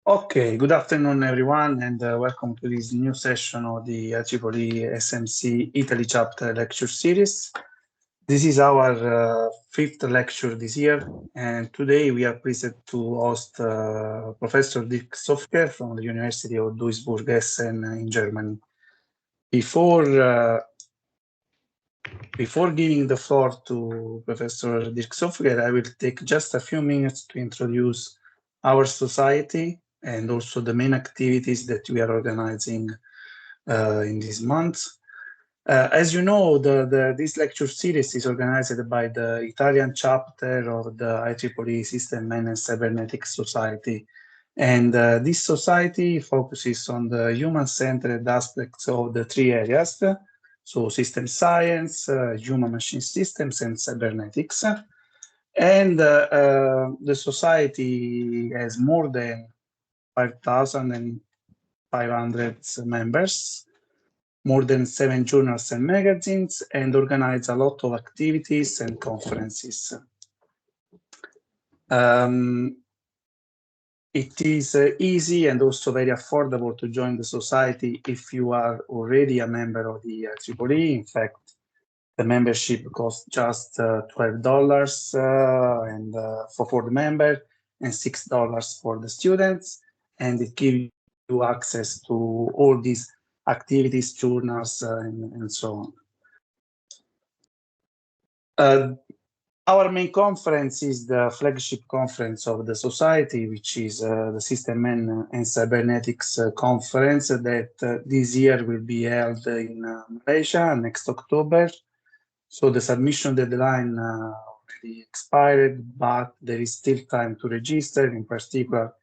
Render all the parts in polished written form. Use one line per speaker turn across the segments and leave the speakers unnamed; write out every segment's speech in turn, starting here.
Okay, good afternoon, everyone, and welcome to this new session of the IEEE SMC Italy chapter lecture series. This is our fifth lecture this year, and today we are pleased to host Professor Dirk Söffker from the University of Duisburg-Essen in Germany. Before giving the floor to Professor Dirk Söffker, I will take just a few minutes to introduce our society and also the main activities that we are organizing in this month. As you know, this lecture series is organized by the Italian chapter of the IEEE System Men and Cybernetics Society. And this society focuses on the human-centered aspects of the three areas, so system science, human-machine systems, and cybernetics. And the society has more than 5,500 members, more than 7 journals and magazines, and organize a lot of activities and conferences. It is easy and also very affordable to join the society if you are already a member of the IEEE. In fact, the membership costs just $12 and for the member and $6 for the students, and it gives you access to all these activities, journals, and so on. Our main conference is the flagship conference of the society, which is the System Men and Cybernetics Conference that this year will be held in Malaysia next October. So the submission deadline already expired, but there is still time to register. In particular,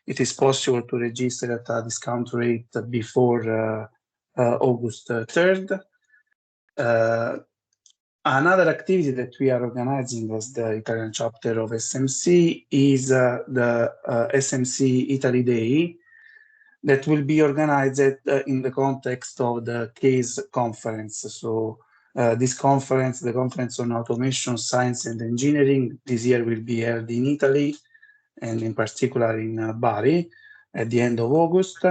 it is possible to register at a discount rate before August 3rd. Another activity that we are organizing as the Italian chapter of SMC is the SMC Italy Day that will be organized in the context of the CASE conference. So this conference, the Conference on Automation, Science and Engineering, this year will be held in Italy and in particular in Bari at the end of August.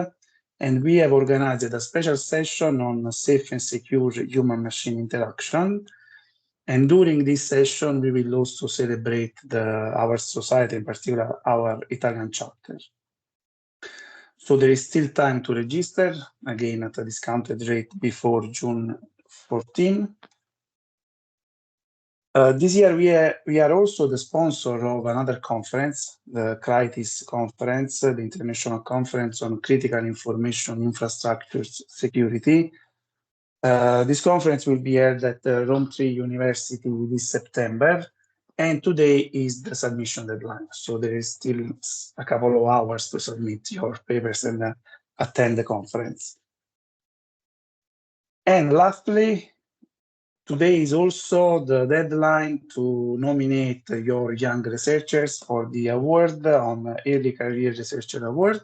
And we have organized a special session on safe and secure human-machine interaction. And during this session, we will also celebrate our society, in particular our Italian chapter. So there is still time to register, again at a discounted rate before June 14. This year we are also the sponsor of another conference, the CRITIS conference, the International Conference on Critical Information Infrastructure Security. This conference will be held at Rome 3 University this September, and today is the submission deadline. So there is still a couple of hours to submit your papers and attend the conference. And lastly, today is also the deadline to nominate your young researchers for the award on Early Career Researcher Award.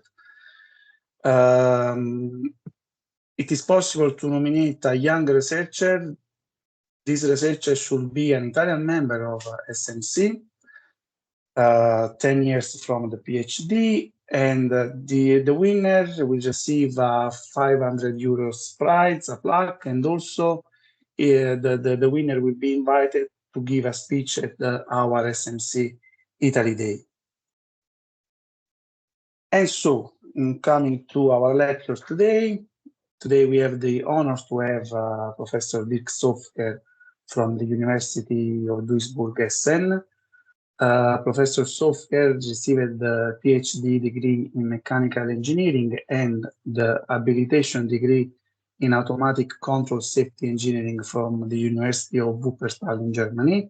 It is possible to nominate a young researcher. This researcher should be an Italian member of SMC, 10 years from the PhD, and the winner will receive a 500 euros prize, a plaque, and also the winner will be invited to give a speech at our SMC Italy Day. And so, coming to our lectures today we have the honor to have Professor Dirk Söffker from the University of Duisburg-Essen. Professor Soeffker received the PhD degree in mechanical engineering and the habilitation degree in automatic control safety engineering from the University of Wuppertal in Germany.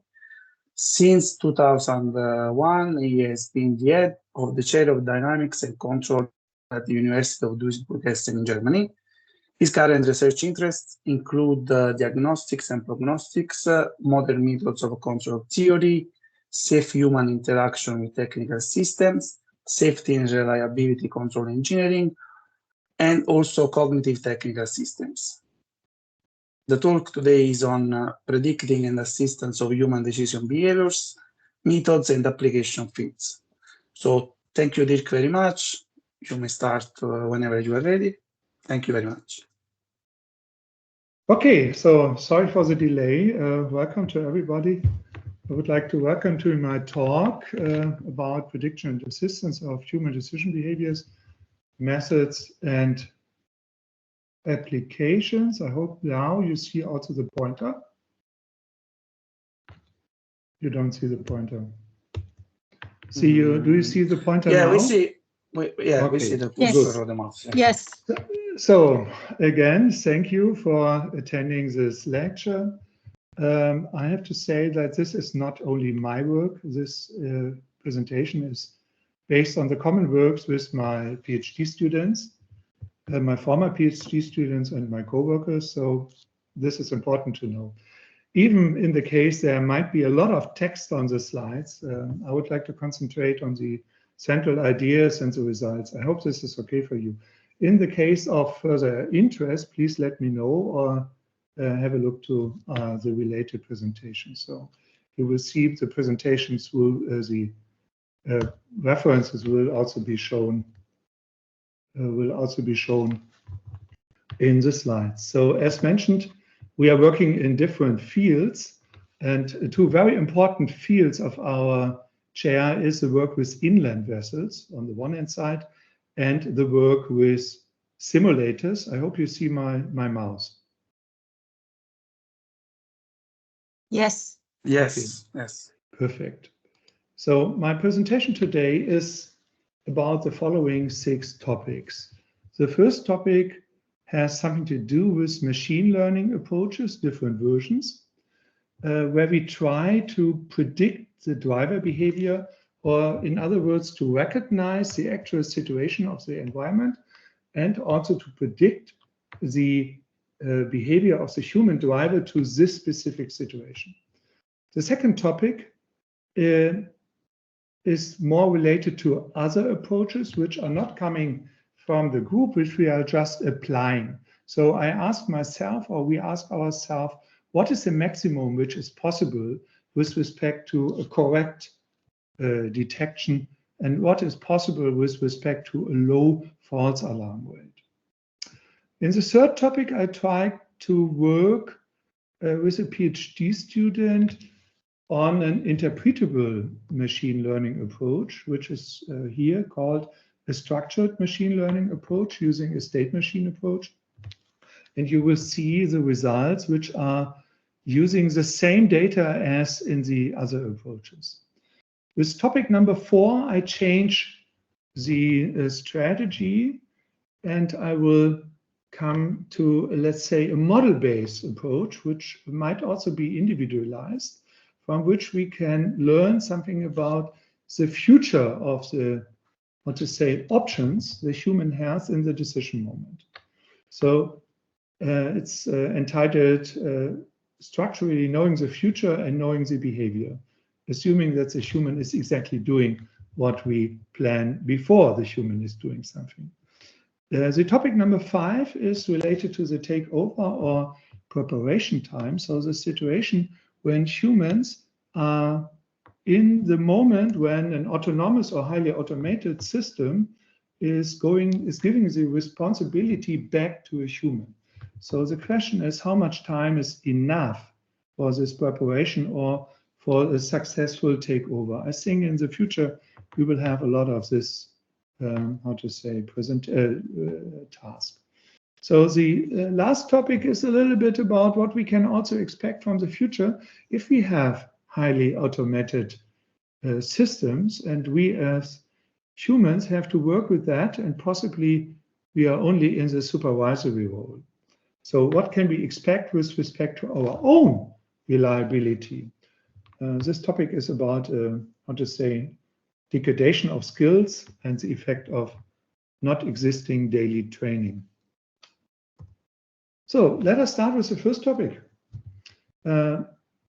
Since 2001, he has been the head of the chair of dynamics and control at the University of Duisburg-Essen in Germany. His current research interests include diagnostics and prognostics, modern methods of control theory, safe human interaction with technical systems, safety and reliability control engineering, and also cognitive technical systems. The talk today is on predicting and assistance of human decision behaviors, methods, and application fields. So thank you, Dirk, very much. You may start whenever you are ready. Thank you very much.
Okay, so sorry for the delay. Welcome to everybody. I would like to welcome to my talk about prediction and assistance of human decision behaviors, methods, and applications. I hope now you see also the pointer. You don't see the pointer. Do you see the pointer now?
We see. We see the cursor of the mouse.
Yes.
So again, thank you for attending this lecture. I have to say that this is not only my work. This presentation is based on the common works with my PhD students, my former PhD students and my co-workers. So this is important to know. Even in the case there might be a lot of text on the slides, I would like to concentrate on the central ideas and the results. I hope this is okay for you. In the case of further interest, please let me know or have a look to the related presentation. So you will see the presentations will, the references will also be shown in the slides. So as mentioned, we are working in different fields, and two very important fields of our chair is the work with inland vessels on the one hand side and the work with simulators. I hope you see my mouse.
Yes.
Yes.
Okay.
Yes.
Perfect. So my presentation today is about the following 6 topics. The first topic has something to do with machine learning approaches, different versions, where we try to predict the driver behavior, or in other words, to recognize the actual situation of the environment and also to predict the behavior of the human driver to this specific situation. The second topic is more related to other approaches which are not coming from the group, which we are just applying. So I ask myself, or we ask ourselves, what is the maximum which is possible with respect to a correct detection, and what is possible with respect to a low false alarm rate? In the third topic, I try to work with a PhD student on an interpretable machine learning approach, which is here called a structured machine learning approach using a state machine approach. And you will see the results which are using the same data as in the other approaches. With topic number 4, I change the strategy, and I will come to, let's say, a model-based approach, which might also be individualized, from which we can learn something about the future of the, what to say, options the human has in the decision moment. So it's entitled Structurally Knowing the Future and Knowing the Behavior, assuming that the human is exactly doing what we plan before the human is doing something. The topic number 5 is related to the takeover or preparation time. So the situation when humans are in the moment when an autonomous or highly automated system is giving the responsibility back to a human. So the question is, how much time is enough for this preparation or for a successful takeover? I think in the future we will have a lot of this task. So the last topic is a little bit about what we can also expect from the future if we have highly automated systems, and we as humans have to work with that, and possibly we are only in the supervisory role. So what can we expect with respect to our own reliability? This topic is about, degradation of skills and the effect of not existing daily training. So let us start with the first topic.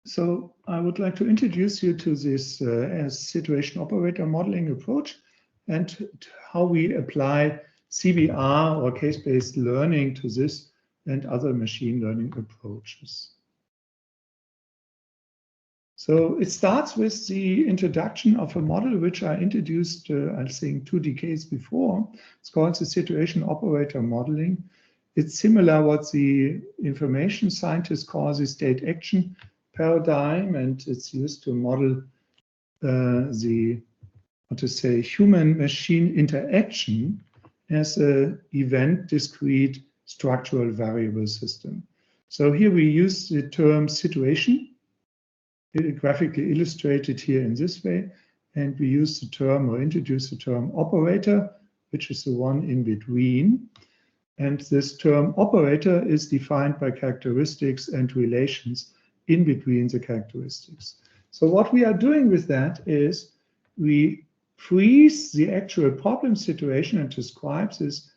So I would like to introduce you to this situation operator modeling approach and how we apply CBR or case-based learning to this and other machine learning approaches. So it starts with the introduction of a model which I introduced, I think, 2 decades before. It's called the situation operator modeling. It's similar what the information scientists call the state action paradigm, and it's used to model the, what to say, human-machine interaction as an event discrete structural variable system. So here we use the term situation, graphically illustrated here in this way, and we use the term or introduce the term operator, which is the one in between. And this term operator is defined by characteristics and relations in between the characteristics. So what we are doing with that is we freeze the actual problem situation and describe this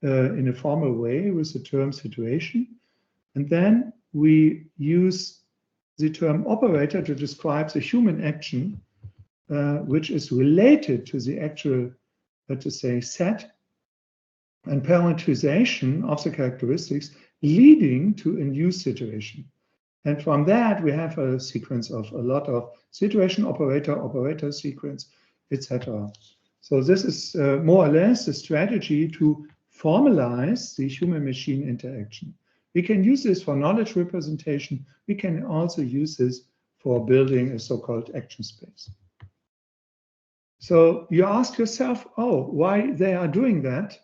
in a formal way with the term situation. And then we use the term operator to describe the human action, which is related to the actual, let's say, set and parameterization of the characteristics leading to a new situation. And from that, we have a sequence of a lot of situation operator, operator sequence, etc. So this is more or less the strategy to formalize the human-machine interaction. We can use this for knowledge representation. We can also use this for building a so-called action space. So you ask yourself, oh, why they are doing that?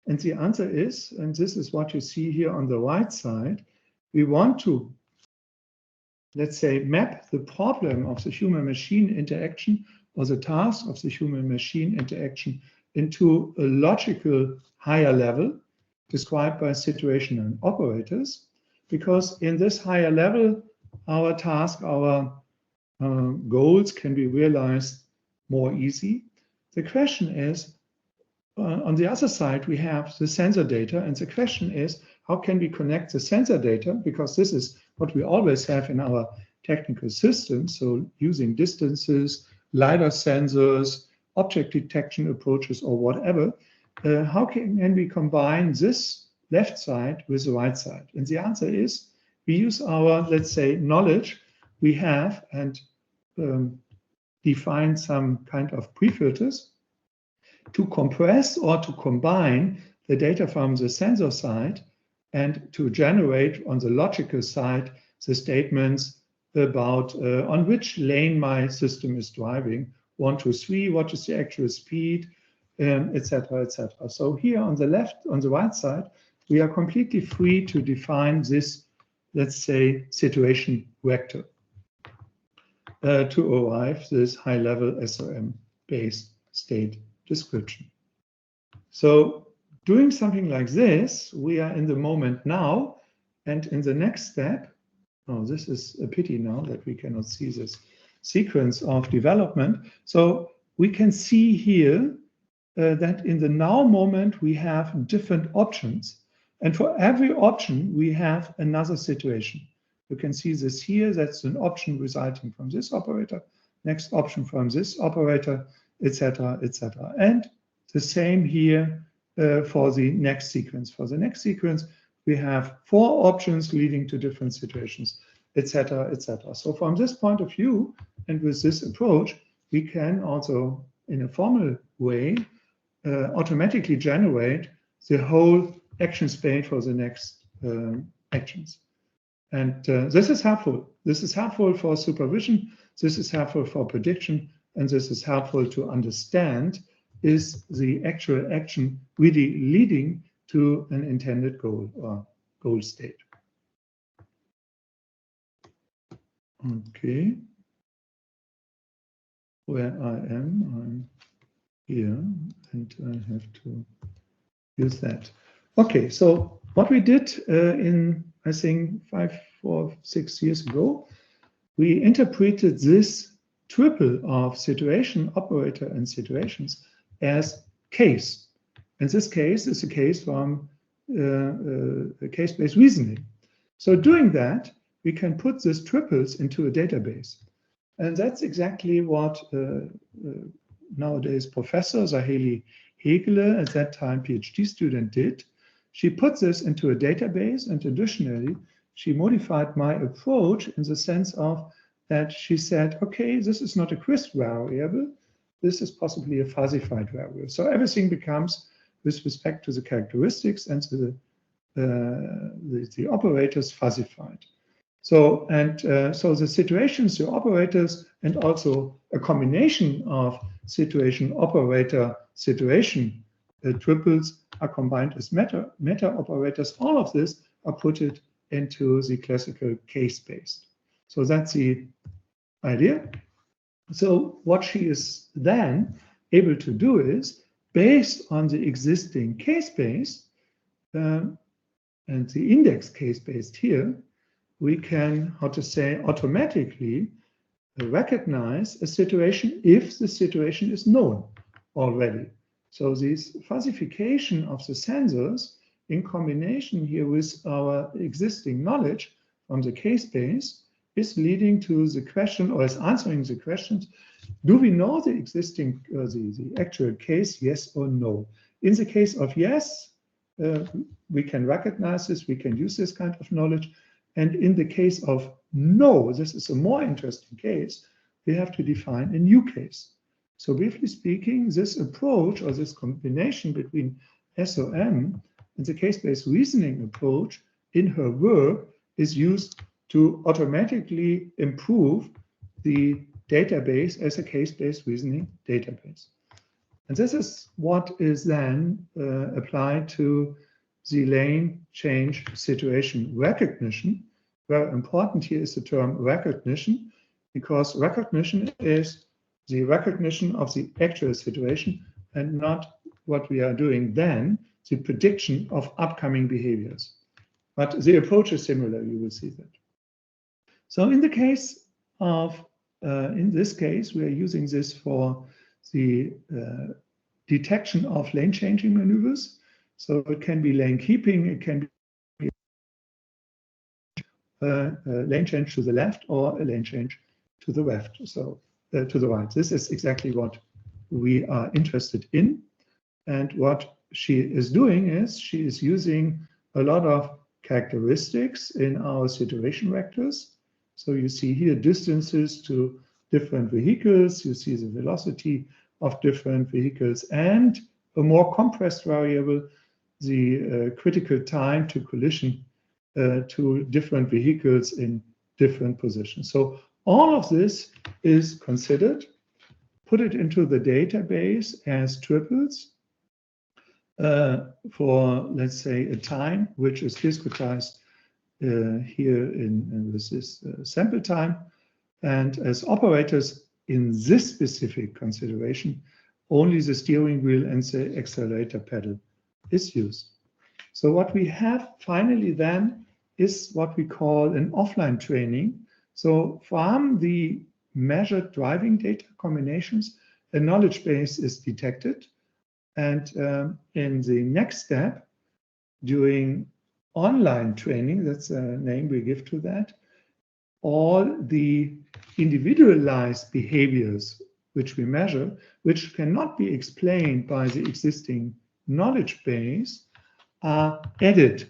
And the answer is, and this is what you see here on the right side, we want to, let's say, map the problem of the human-machine interaction or the task of the human-machine interaction into a logical higher level described by situation and operators, because in this higher level, our task, our goals can be realized more easy. The question is, on the other side, we have the sensor data, and the question is, how can we connect the sensor data? Because this is what we always have in our technical systems, so using distances, LiDAR sensors, object detection approaches, or whatever. How can we combine this left side with the right side? And the answer is, we use our, let's say, knowledge we have and define some kind of prefilters to compress or to combine the data from the sensor side and to generate on the logical side the statements about on which lane my system is driving, 1, 2, 3, what is the actual speed, etc., etc. So here on the left, on the right side, we are completely free to define this, let's say, situation vector to arrive this high-level SRM-based state description. So doing something like this, we are in the moment now, and in the next step, oh, this is a pity now that we cannot see this sequence of development. So we can see here that in the now moment, we have different options. And for every option, we have another situation. You can see this here, that's an option resulting from this operator, next option from this operator, etc., etc. And the same here for the next sequence. For the next sequence, we have 4 options leading to different situations, etc., etc. So from this point of view, and with this approach, we can also, in a formal way, automatically generate the whole action space for the next actions. And this is helpful. This is helpful for supervision. This is helpful for prediction. And this is helpful to understand, is the actual action really leading to an intended goal or goal state? Okay. Where I'm here, and I have to use that. Okay, so what we did in, I think, 5 or 6 years ago, we interpreted this triple of situation, operator, and situations as case. And this case is a case from case-based reasoning. So doing that, we can put these triples into a database. And that's exactly what nowadays Professor Saheli Hegele, at that time PhD student, did. She put this into a database, and additionally, she modified my approach in the sense of that she said, okay, this is not a crisp variable, this is possibly a fuzzified variable. So everything becomes, with respect to the characteristics and to the operators, fuzzified. So, so the situations, the operators, and also a combination of situation, operator, situation triples are combined as meta operators. All of this are put it into the classical case-based. So that's the idea. So what she is then able to do is, based on the existing case-based and the index case-based here, we can, how to say, automatically recognize a situation if the situation is known already. So this fuzzification of the sensors in combination here with our existing knowledge from the case base is leading to the question, or is answering the questions, do we know the existing, the actual case, yes or no? In the case of yes, we can recognize this, we can use this kind of knowledge. And in the case of no, this is a more interesting case, we have to define a new case. So briefly speaking, this approach or this combination between SOM and the case-based reasoning approach in her work is used to automatically improve the database as a case-based reasoning database. And this is what is then applied to the lane change situation recognition. Very important here is the term recognition, because recognition is the recognition of the actual situation and not what we are doing then, the prediction of upcoming behaviors. But the approach is similar, you will see that. So in the case of, in this case, we are using this for the detection of lane changing maneuvers. So it can be lane keeping, it can be lane change to the left or a lane change to the left, so to the right. This is exactly what we are interested in. And what she is doing is she is using a lot of characteristics in our situation vectors. So you see here distances to different vehicles, you see the velocity of different vehicles, and a more compressed variable, the critical time to collision to different vehicles in different positions. So all of this is considered, put it into the database as triples for, let's say, a time which is discretized here in this is sample time, and as operators in this specific consideration, only the steering wheel and the accelerator pedal is used. So what we have finally then is what we call an offline training. So from the measured driving data combinations, a knowledge base is detected. And in the next step, during online training, that's a name we give to that, all the individualized behaviors which we measure, which cannot be explained by the existing knowledge base, are added.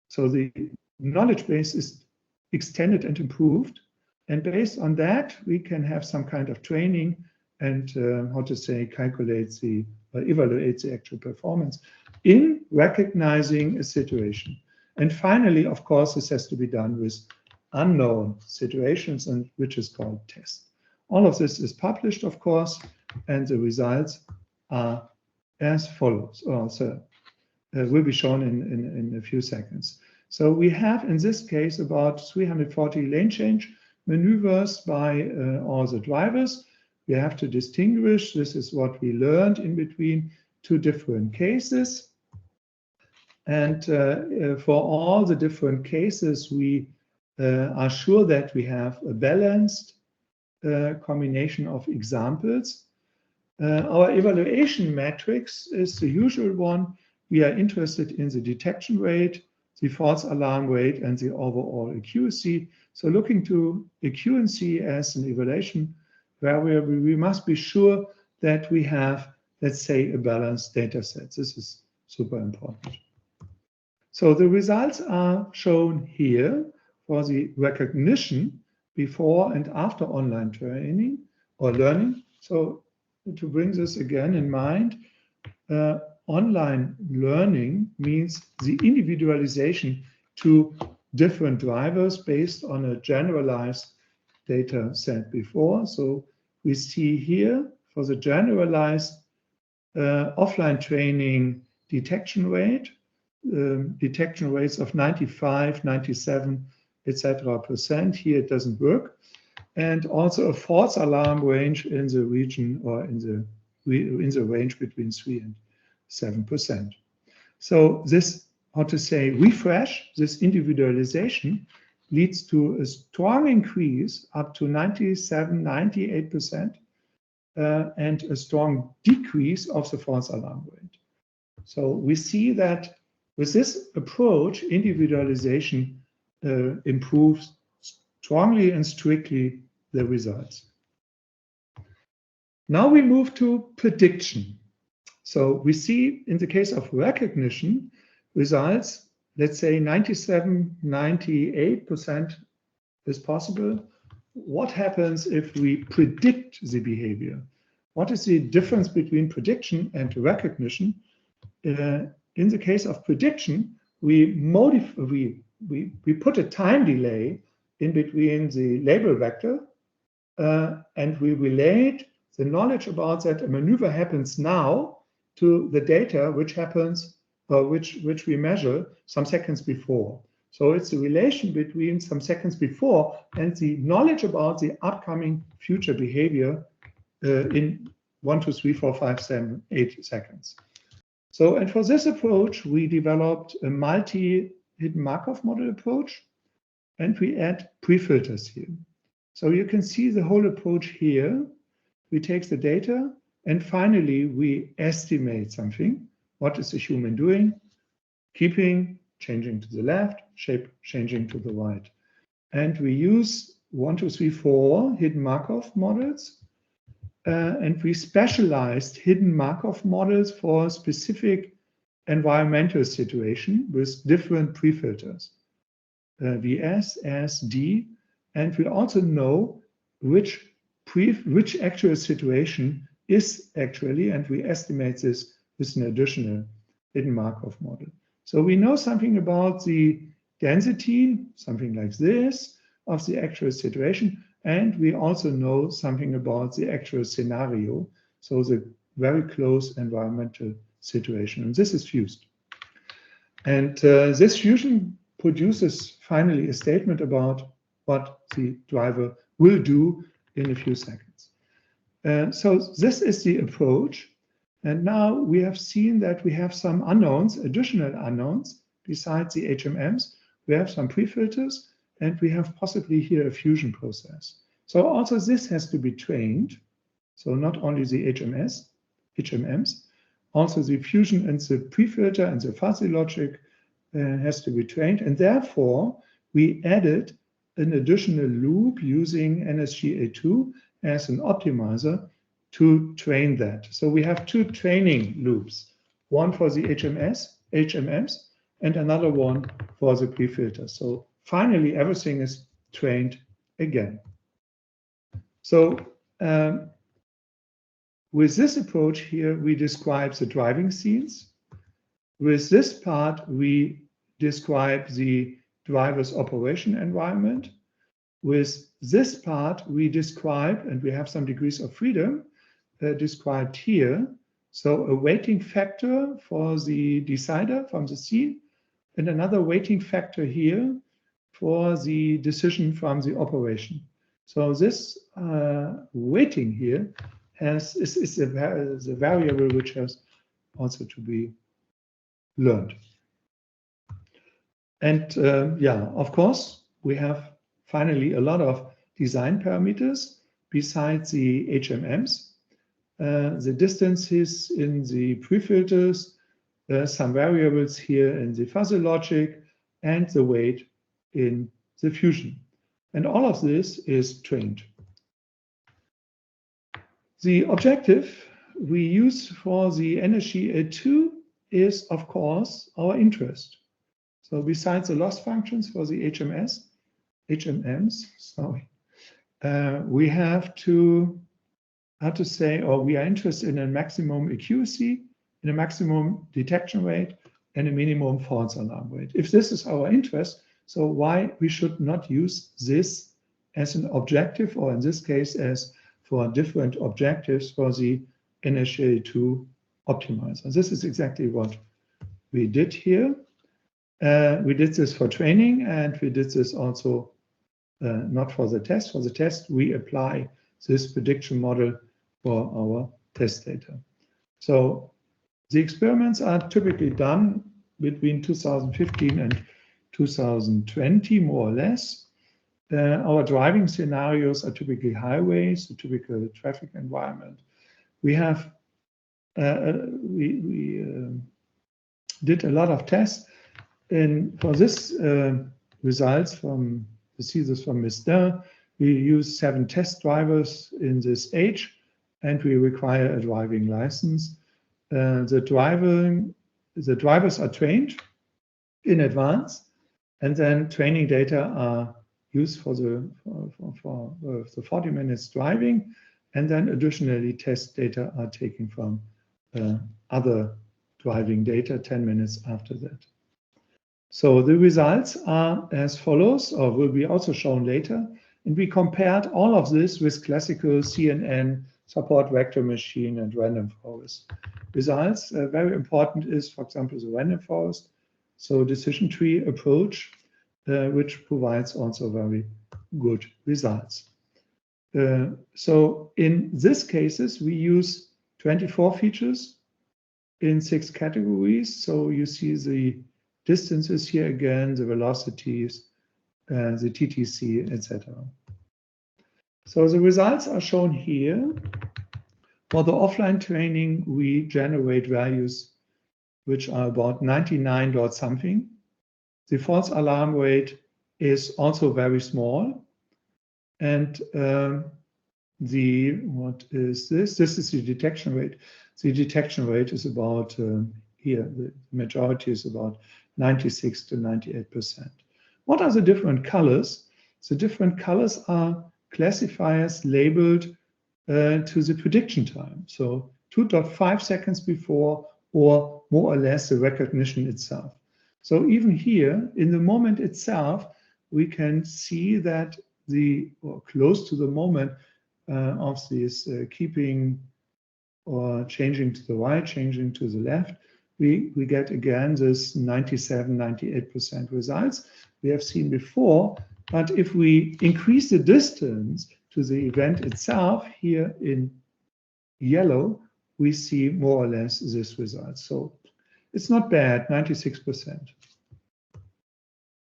So the knowledge base is extended and improved. And based on that, we can have some kind of training and how to say, calculate the, or evaluate the actual performance in recognizing a situation. And finally, of course, this has to be done with unknown situations, and which is called test. All of this is published, of course, and the results are as follows. So will be shown in a few seconds. So we have in this case about 340 lane change maneuvers by all the drivers. We have to distinguish, this is what we learned in between two different cases. And for all the different cases, we are sure that we have a balanced combination of examples. Our evaluation matrix is the usual one. We are interested in the detection rate, the false alarm rate, and the overall accuracy. So looking to accuracy as an evaluation variable, we must be sure that we have, let's say, a balanced data set. This is super important. So the results are shown here for the recognition before and after online training or learning. So to bring this again in mind, online learning means the individualization to different drivers based on a generalized data set before. So we see here for the generalized offline training detection rate, detection rates of 95, 97, etc. %. Here it doesn't work. And also a false alarm range in the region or in the range between 3 and 7%. So this, how to say, refresh, this individualization leads to a strong increase up to 97, 98%, and a strong decrease of the false alarm rate. So we see that with this approach, individualization improves strongly and strictly the results. Now we move to prediction. So we see in the case of recognition results, let's say 97, 98% is possible. What happens if we predict the behavior? What is the difference between prediction and recognition? In the case of prediction, we put a time delay in between the label vector, and we relate the knowledge about that a maneuver happens now to the data which happens, which we measure some seconds before. So it's a relation between some seconds before and the knowledge about the upcoming future behavior in 1, 2, 3, 4, 5, 7, 8 seconds. So, and for this approach, we developed a multi-hidden Markov model approach, and we add pre-filters here. So you can see the whole approach here. We take the data, and finally, we estimate something. What is the human doing? Keeping, changing to the left, shape changing to the right. And we use 1, 2, 3, 4 hidden Markov models. And we specialized hidden Markov models for a specific environmental situation with different pre-filters, VS, S, D. And we also know which actual situation is actually, and we estimate this with an additional hidden Markov model. So we know something about the density, something like this, of the actual situation, and we also know something about the actual scenario, so the very close environmental situation. And this is fused. And this fusion produces finally a statement about what the driver will do in a few seconds. So this is the approach. And now we have seen that we have some unknowns, additional unknowns, besides the HMMs. We have some pre-filters, and we have possibly here a fusion process. So also this has to be trained. So not only the HMMs, also the fusion and the pre-filter and the fuzzy logic has to be trained. And therefore, we added an additional loop using NSGA2 as an optimizer to train that. So we have two training loops, one for the HMMs, and another one for the pre-filter. So finally, everything is trained again. So with this approach here, we describe the driving scenes. With this part, we describe the driver's operation environment. With this part, we describe, and we have some degrees of freedom described here. So a weighting factor for the decider from the scene, and another weighting factor here for the decision from the operation. So this weighting here is a variable which has also to be learned. And yeah, of course, we have finally a lot of design parameters besides the HMMs, the distances in the pre-filters, some variables here in the fuzzy logic, and the weight in the fusion. And all of this is trained. The objective we use for the NSGA2 is, of course, our interest. So besides the loss functions for the HMMs, we have to, how to say, or we are interested in a maximum accuracy, in a maximum detection rate, and a minimum false alarm rate. If this is our interest, so why we should not use this as an objective, or in this case as for different objectives for the NSA2 optimizer. This is exactly what we did here. We did this for training, and we did this also not for the test. For the test, we apply this prediction model for our test data. So the experiments are typically done between 2015 and 2020, more or less. Our driving scenarios are typically highways, the typical traffic environment. We have did a lot of tests, and for this results from, you see this from Ms. Dirk, we use 7 test drivers in this age, and we require a driving license. The drivers are trained in advance, and then training data are used for the 40 minutes driving, and then additionally test data are taken from other driving data 10 minutes after that. So the results are as follows, or will be also shown later, and we compared all of this with classical CNN, support vector machine, and random forest results. Very important is, for example, the random forest, so decision tree approach, which provides also very good results. So in these cases, we use 24 features in 6 categories. So you see the distances here again, the velocities, the TTC, etc. So the results are shown here. For the offline training, we generate values which are about 99 dot something. The false alarm rate is also very small. And what is this? This is the detection rate. The detection rate is about, here, the majority is about 96 to 98%. What are the different colors? The different colors are classifiers labeled to the prediction time. So 2.5 seconds before, or more or less the recognition itself. So even here, in the moment itself, we can see that or close to the moment of this keeping or changing to the right, changing to the left, we get again this 97, 98% results we have seen before. But if we increase the distance to the event itself, here in yellow, we see more or less this result. So it's not bad, 96%.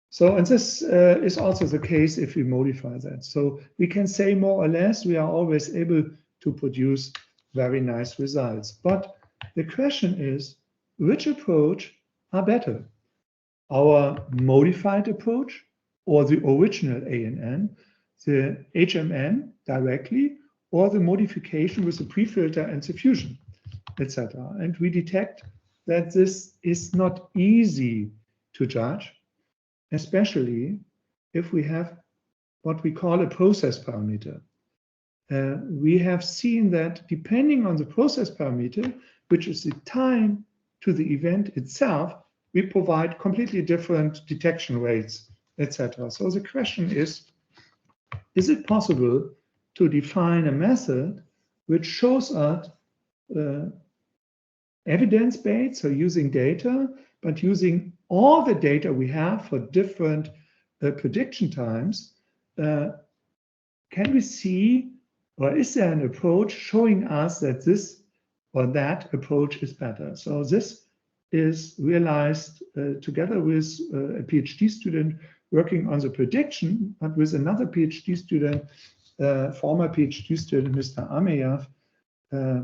So, and this is also the case if we modify that. So we can say more or less we are always able to produce very nice results. But the question is, which approach are better? Our modified approach or the original ANN, the HMN directly, or the modification with the pre-filter and the fusion, etc. And we detect that this is not easy to judge, especially if we have what we call a process parameter. We have seen that depending on the process parameter, which is the time to the event itself, we provide completely different detection rates, etc. So the question is it possible to define a method which shows us evidence-based, so using data, but using all the data we have for different prediction times, can we see, or is there an approach showing us that this or that approach is better? So this is realized together with a PhD student working on the prediction, but with another PhD student, former PhD student, Mr. Ameyev,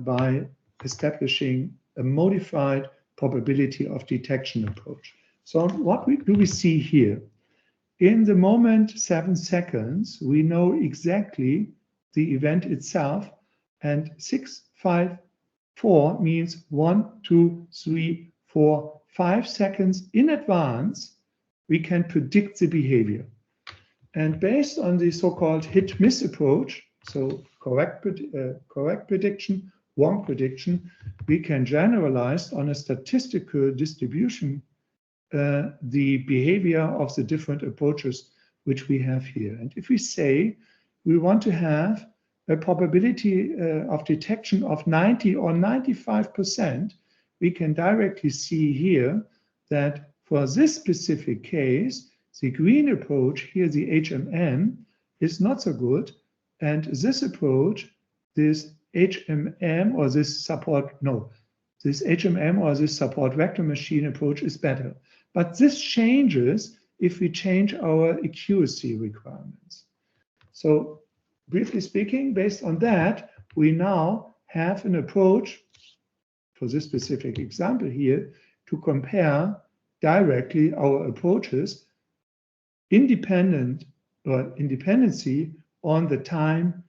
by establishing a modified probability of detection approach. So what do we see here? In the moment 7 seconds, we know exactly the event itself, and 6, 5, 4 means 1, 2, 3, 4, 5 seconds in advance, we can predict the behavior. And based on the so-called hit-miss approach, so correct prediction, wrong prediction, we can generalize on a statistical distribution the behavior of the different approaches which we have here. And if we say we want to have a probability of detection of 90 or 95%, we can directly see here that for this specific case, the green approach here, the HMM, is not so good. And this approach, this HMM or this support, no, this HMM or this support vector machine approach is better. But this changes if we change our accuracy requirements. So briefly speaking, based on that, we now have an approach for this specific example here to compare directly our approaches independent or independency on the time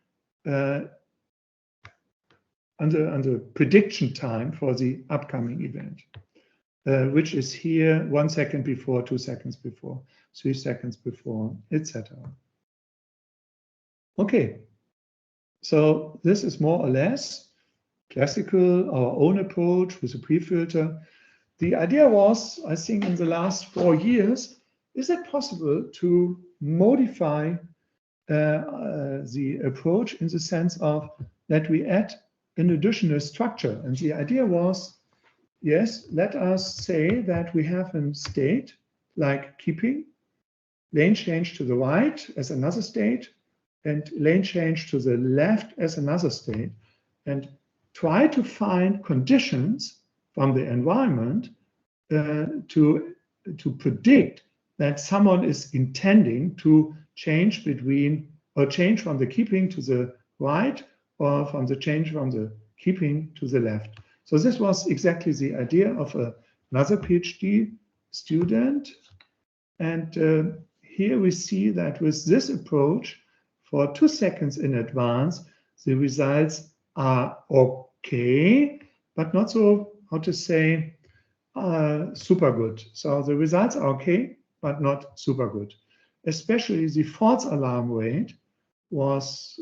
on the prediction time for the upcoming event, which is here 1 second before, 2 seconds before, 3 seconds before, etc. Okay, so this is more or less classical, our own approach with a pre-filter. The idea was, I think in the last 4 years, is it possible to modify the approach in the sense of that we add an additional structure? And the idea was, yes, let us say that we have a state like keeping, lane change to the right as another state, and lane change to the left as another state, and try to find conditions from the environment to predict that someone is intending to change between or change from the keeping to the right or from the change from the keeping to the left. So this was exactly the idea of another PhD student. And here we see that with this approach, for 2 seconds in advance, the results are okay, but not so, how to say, super good. So the results are okay, but not super good. Especially the false alarm rate was,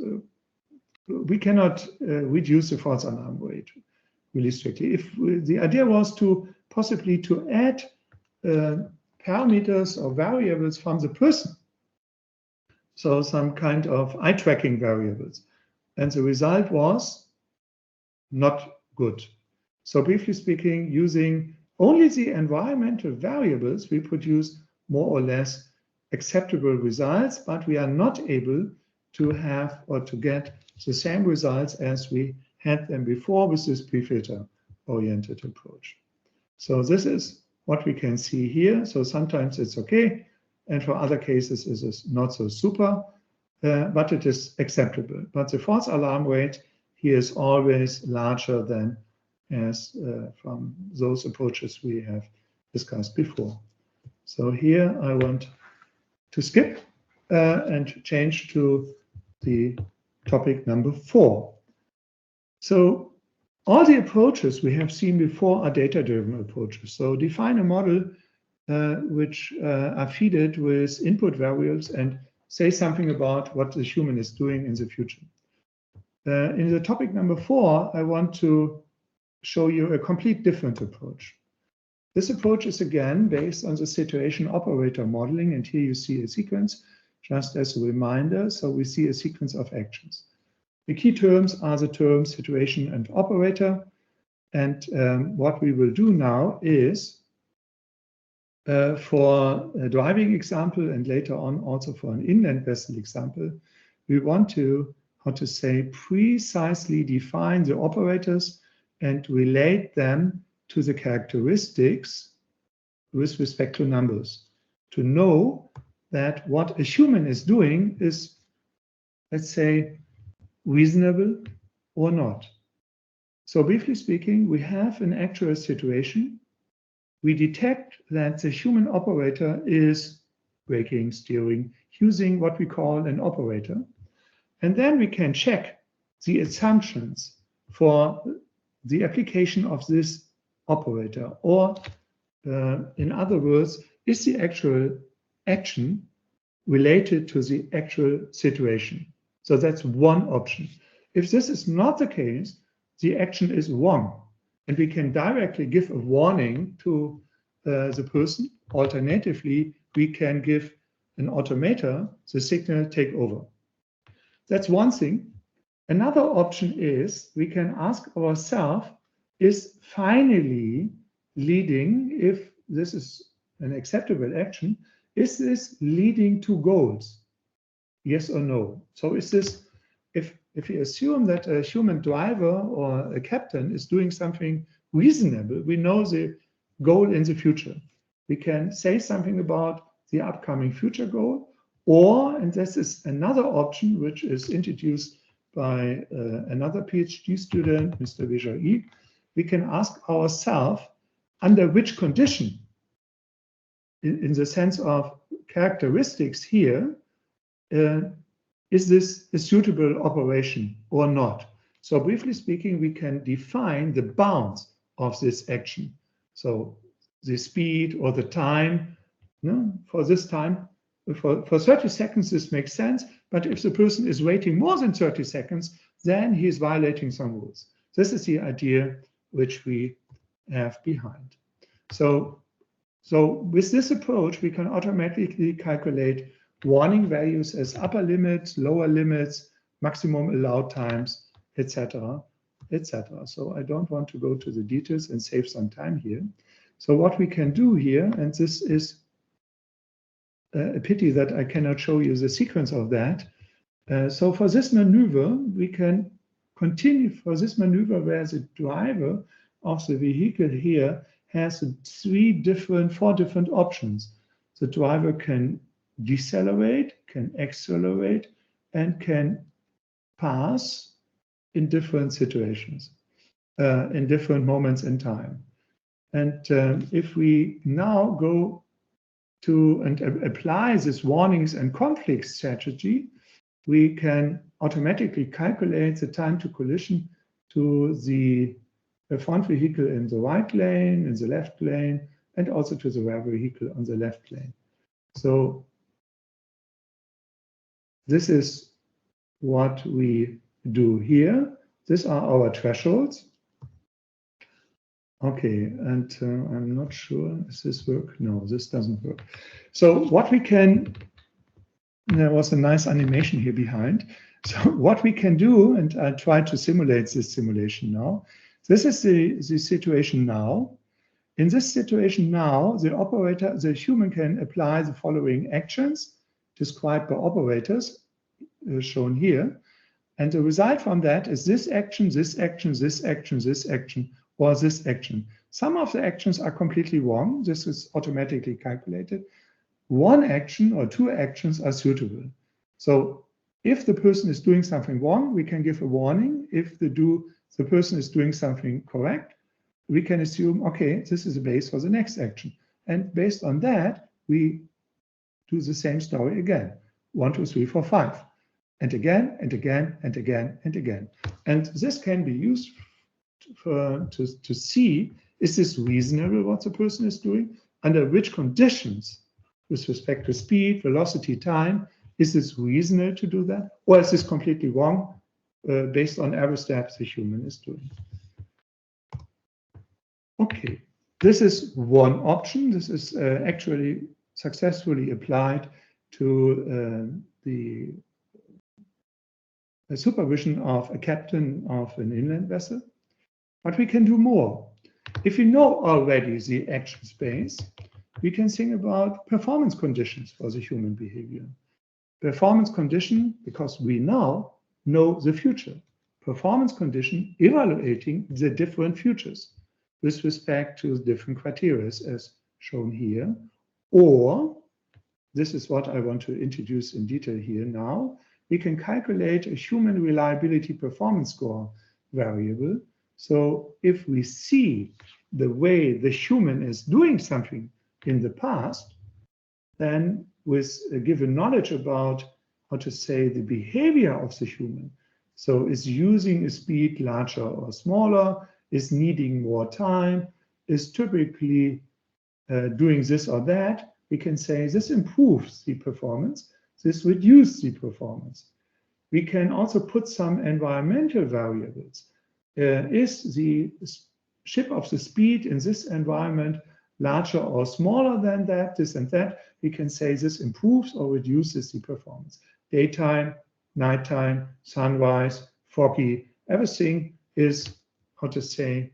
we cannot reduce the false alarm rate really strictly. If the idea was to possibly to add parameters or variables from the person, so some kind of eye tracking variables, and the result was not good. So briefly speaking, using only the environmental variables, we produce more or less acceptable results, but we are not able to have or to get the same results as we had them before with this pre-filter oriented approach. So this is what we can see here. So sometimes it's okay, and for other cases it is not so super, but it is acceptable. But the false alarm rate here is always larger than as from those approaches we have discussed before. So here I want to skip and change to the topic number 4. So all the approaches we have seen before are data-driven approaches. So define a model which are fed with input variables and say something about what the human is doing in the future. In the topic number 4, I want to show you a complete different approach. This approach is again based on the situation operator modeling, and here you see a sequence just as a reminder. So we see a sequence of actions. The key terms are the terms situation and operator, and what we will do now is for a driving example and later on also for an inland vessel example, we want to, how to say, precisely define the operators and relate them to the characteristics with respect to numbers, to know that what a human is doing is, let's say, reasonable or not. So briefly speaking, we have an actual situation. We detect that the human operator is braking, steering, using what we call an operator. And then we can check the assumptions for the application of this operator, or in other words, is the actual action related to the actual situation. So that's one option. If this is not the case, the action is wrong. And we can directly give a warning to the person. Alternatively, we can give an automator the signal take over. That's one thing. Another option is we can ask ourselves, is finally leading, if this is an acceptable action, is this leading to goals? Yes or no? So is this, if we assume that a human driver or a captain is doing something reasonable, we know the goal in the future. We can say something about the upcoming future goal, or, and this is another option which is introduced by another PhD student, Mr. Véjaï, we can ask ourselves under which condition, in the sense of characteristics here, is this a suitable operation or not? So briefly speaking, we can define the bounds of this action. So the speed or the time, for this time, for 30 seconds, this makes sense. But if the person is waiting more than 30 seconds, then he is violating some rules. This is the idea which we have behind. So with this approach, we can automatically calculate warning values as upper limits, lower limits, maximum allowed times, etc., etc. So I don't want to go to the details and save some time here. So what we can do here, and this is a pity that I cannot show you the sequence of that. So for this maneuver, we can continue for this maneuver where the driver of the vehicle here has four different options. The driver can decelerate, can accelerate, and can pass in different situations, in different moments in time. And if we now go to and apply this warnings and conflict strategy, we can automatically calculate the time to collision to the front vehicle in the right lane, in the left lane, and also to the rear vehicle on the left lane. So this is what we do here. These are our thresholds. Okay, and I'm not sure, does this work? No, this doesn't work. So what we can, there was a nice animation here behind. So what we can do, and I'll try to simulate this simulation now. This is the situation now. In this situation now, the human can apply the following actions described by operators, shown here. And the result from that is this action, this action, this action, this action, or this action. Some of the actions are completely wrong. This is automatically calculated. One action or two actions are suitable. So if the person is doing something wrong, we can give a warning. If the person is doing something correct, we can assume, okay, this is a base for the next action. And based on that, we do the same story again. 1, 2, 3, 4, 5. And again, and again, and again, and again. And this can be used to see, is this reasonable what the person is doing? Under which conditions, with respect to speed, velocity, time, is this reasonable to do that? Or is this completely wrong based on every step the human is doing? Okay, this is one option. This is actually successfully applied to the supervision of a captain of an inland vessel. But we can do more. If we know already the action space, we can think about performance conditions for the human behavior. Performance condition, because we now know the future. Performance condition evaluating the different futures with respect to different criteria as shown here. Or, this is what I want to introduce in detail here now, we can calculate a human reliability performance score variable. So if we see the way the human is doing something in the past, then with a given knowledge about how to say the behavior of the human, so is using a speed larger or smaller, is needing more time, is typically doing this or that, we can say this improves the performance. this reduce the performance. We can also put some environmental variables. Is the shift of the speed in this environment larger or smaller than that, this and that? We can say this improves or reduces the performance. Daytime, nighttime, sunrise, foggy, everything is, how to say,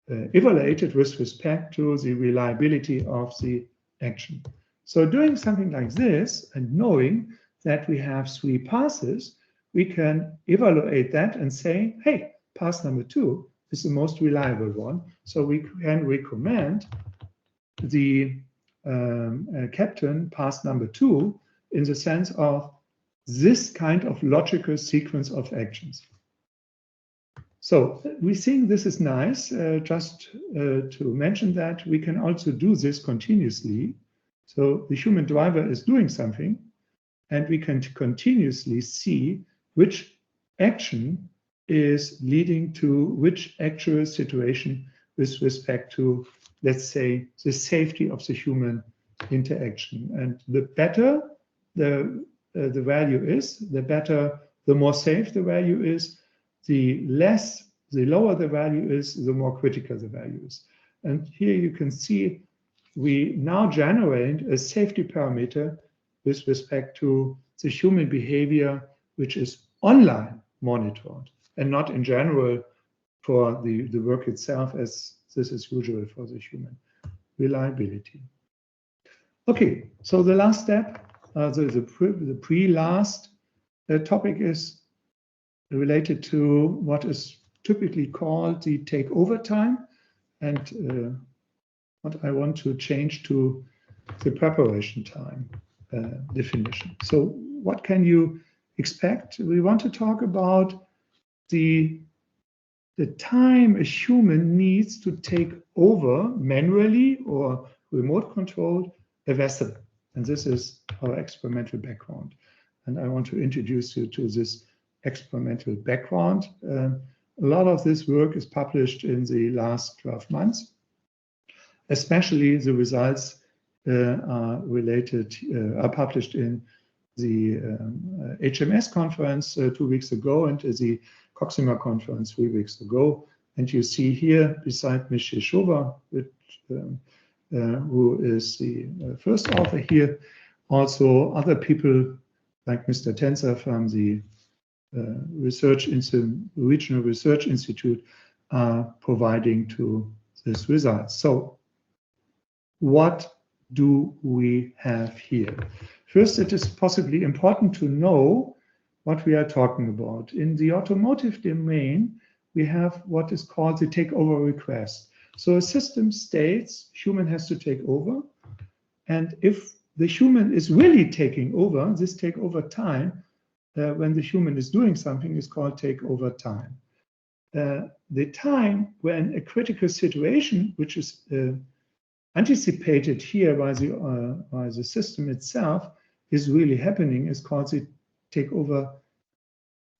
evaluated with respect to the reliability of the action. So doing something like this and knowing that we have 3 passes, we can evaluate that and say, hey, pass number 2 is the most reliable one. So we can recommend the captain pass number 2 in the sense of this kind of logical sequence of actions. So we think this is nice. Just to mention that we can also do this continuously. So the human driver is doing something, and we can continuously see which action is leading to which actual situation with respect to, let's say, the safety of the human interaction. And the better the value is, the more safe the value is, the lower the value is, the more critical the value is. And here you can see we now generate a safety parameter with respect to the human behavior, which is online monitored and not in general for the work itself, as this is usual for the human reliability. Okay, so the last step, the pre-last topic is related to what is typically called the takeover time, and what I want to change to the preparation time definition. So what can you expect? We want to talk about the time a human needs to take over manually or remote controlled a vessel. And this is our experimental background. And I want to introduce you to this experimental background. A lot of this work is published in the last 12 months. Especially the results are published in the HMS conference 2 weeks ago and the Coxima conference 3 weeks ago. And you see here, beside Michel Chauva, who is the first author here, also other people like Mr. Tenzer from the Regional Research Institute are providing to this result. So what do we have here? First, it is possibly important to know what we are talking about. In the automotive domain, we have what is called the takeover request. So a system states human has to take over. And if the human is really taking over, this takeover time, when the human is doing something, is called takeover time. The time when a critical situation, which is anticipated here by the system itself, is really happening, is called the takeover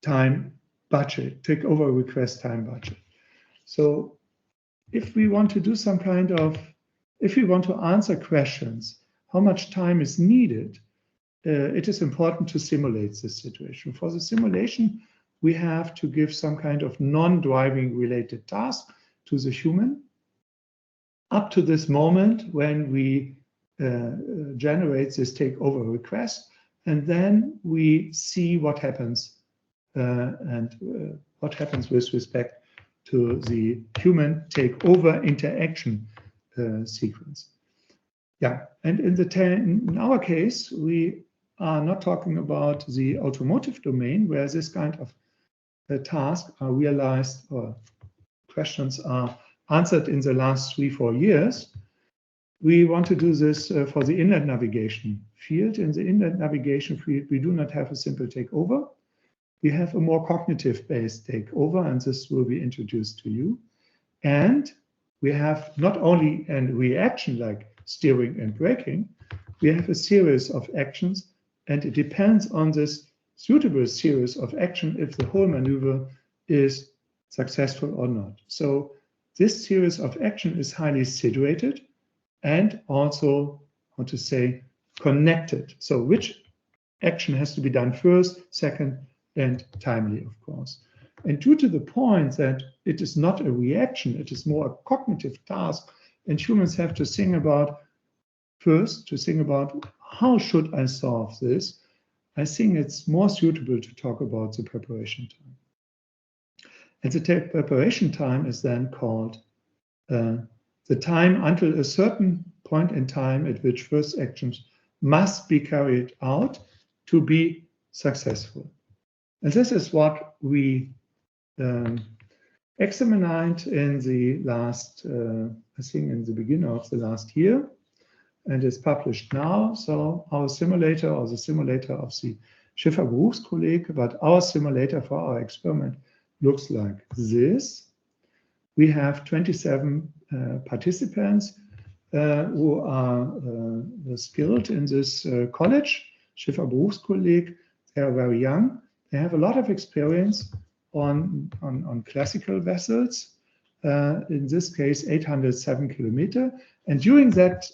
time budget, takeover request time budget. So if we want to do some kind of, if we want to answer questions, how much time is needed, it is important to simulate this situation. For the simulation, we have to give some kind of non-driving related task to the human up to this moment when we generate this takeover request, and then we see what happens what happens with respect to the human takeover interaction sequence. Yeah, and in our case, we are not talking about the automotive domain where this kind of tasks are realized or questions are answered in the last 3-4 years. We want to do this for the inland navigation field. In the inland navigation field, we do not have a simple takeover. We have a more cognitive-based takeover, and this will be introduced to you. And we have not only a reaction like steering and braking, we have a series of actions, and it depends on this suitable series of action if the whole maneuver is successful or not. So this series of action is highly situated and also, how to say, connected. So which action has to be done first, second, and timely, of course. And due to the point that it is not a reaction, it is more a cognitive task, and humans have to think about first, how should I solve this? I think it's more suitable to talk about the preparation time. And the preparation time is then called the time until a certain point in time at which first actions must be carried out to be successful. And this is what we examined in the last, I think in the beginning of the last year, and is published now. So our simulator, or the simulator of the Schiffer Berufskolleg, but our simulator for our experiment looks like this. We have 27 participants who are skilled in this college, Schiffer Berufskolleg. They are very young. They have a lot of experience on classical vessels, in this case 807 kilometer. And during that,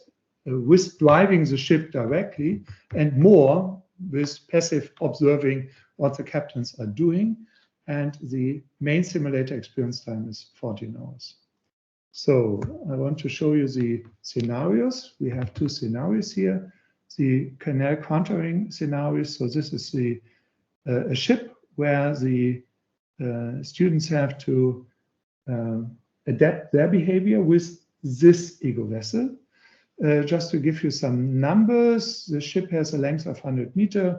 with driving the ship directly and more with passive observing what the captains are doing. And the main simulator experience time is 14 hours. So I want to show you the scenarios. We have two scenarios here. The canal contouring scenarios. So this is a ship where the students have to adapt their behavior with this ego vessel. Just to give you some numbers, the ship has a length of 100 meters,